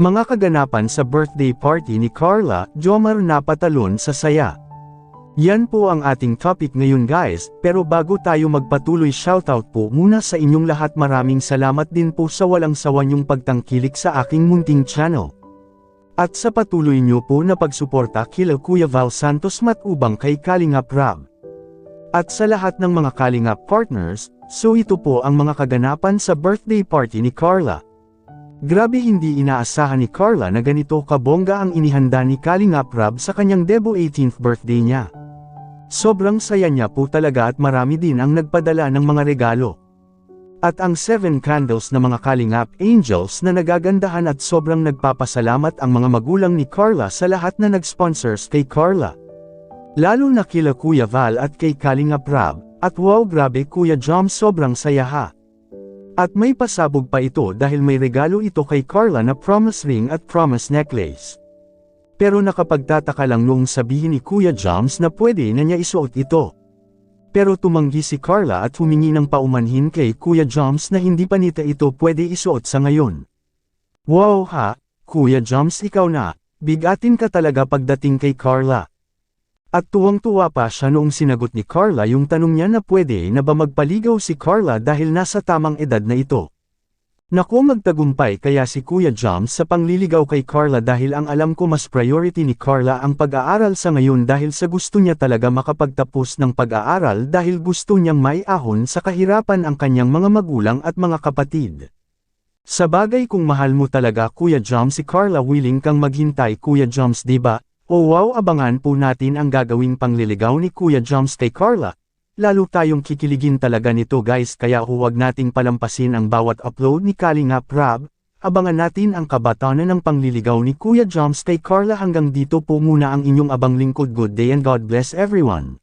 Mga kaganapan sa birthday party ni Carla, Jomar napatalon sa saya. Yan po ang ating topic ngayon guys, pero bago tayo magpatuloy shoutout po muna sa inyong lahat, maraming salamat din po sa walang sawa niyong pagtangkilik sa aking munting channel. At sa patuloy niyo po na pagsuporta kila Kuya Val Santos Matubang kay Kalingap Rab. At sa lahat ng mga Kalingap partners, so ito po ang mga kaganapan sa birthday party ni Carla. Grabe, hindi inaasahan ni Carla na ganito kabongga ang inihanda ni Kalingap Rab sa kanyang debut 18th birthday niya. Sobrang saya niya po talaga at marami din ang nagpadala ng mga regalo. At ang 7 candles na mga Kalingap Angels na nagagandahan at sobrang nagpapasalamat ang mga magulang ni Carla sa lahat na nag-sponsors kay Carla. Lalo na kila Kuya Val at kay Kalingap Rab, at wow, grabe Kuya Jom, sobrang saya ha. At may pasabog pa ito dahil may regalo ito kay Carla na promise ring at promise necklace. Pero nakapagtataka lang noong sabihin ni Kuya Joms na pwede na niya isuot ito. Pero tumanggi si Carla at humingi ng paumanhin kay Kuya Joms na hindi pa nita ito pwede isuot sa ngayon. Wow ha, Kuya Joms, ikaw na, bigatin ka talaga pagdating kay Carla. At tuwang-tuwa pa siya noong sinagot ni Carla yung tanong niya na pwede na ba magpaligaw si Carla dahil nasa tamang edad na ito. Naku, magtagumpay kaya si Kuya Joms sa pangliligaw kay Carla dahil ang alam ko mas priority ni Carla ang pag-aaral sa ngayon dahil sa gusto niya talaga makapagtapos ng pag-aaral dahil gusto niyang maiahon sa kahirapan ang kanyang mga magulang at mga kapatid. Sa bagay, kung mahal mo talaga Kuya Joms si Carla, willing kang maghintay Kuya Joms, diba? Oh wow, abangan po natin ang gagawing pangliligaw ni Kuya Joms kay Carla. Lalo tayong kikiligin talaga nito guys, kaya huwag nating palampasin ang bawat upload ni Kalingap Rab. Abangan natin ang kabatanan ng pangliligaw ni Kuya Joms kay Carla. Hanggang dito po muna ang inyong abang lingkod. Good day and God bless everyone.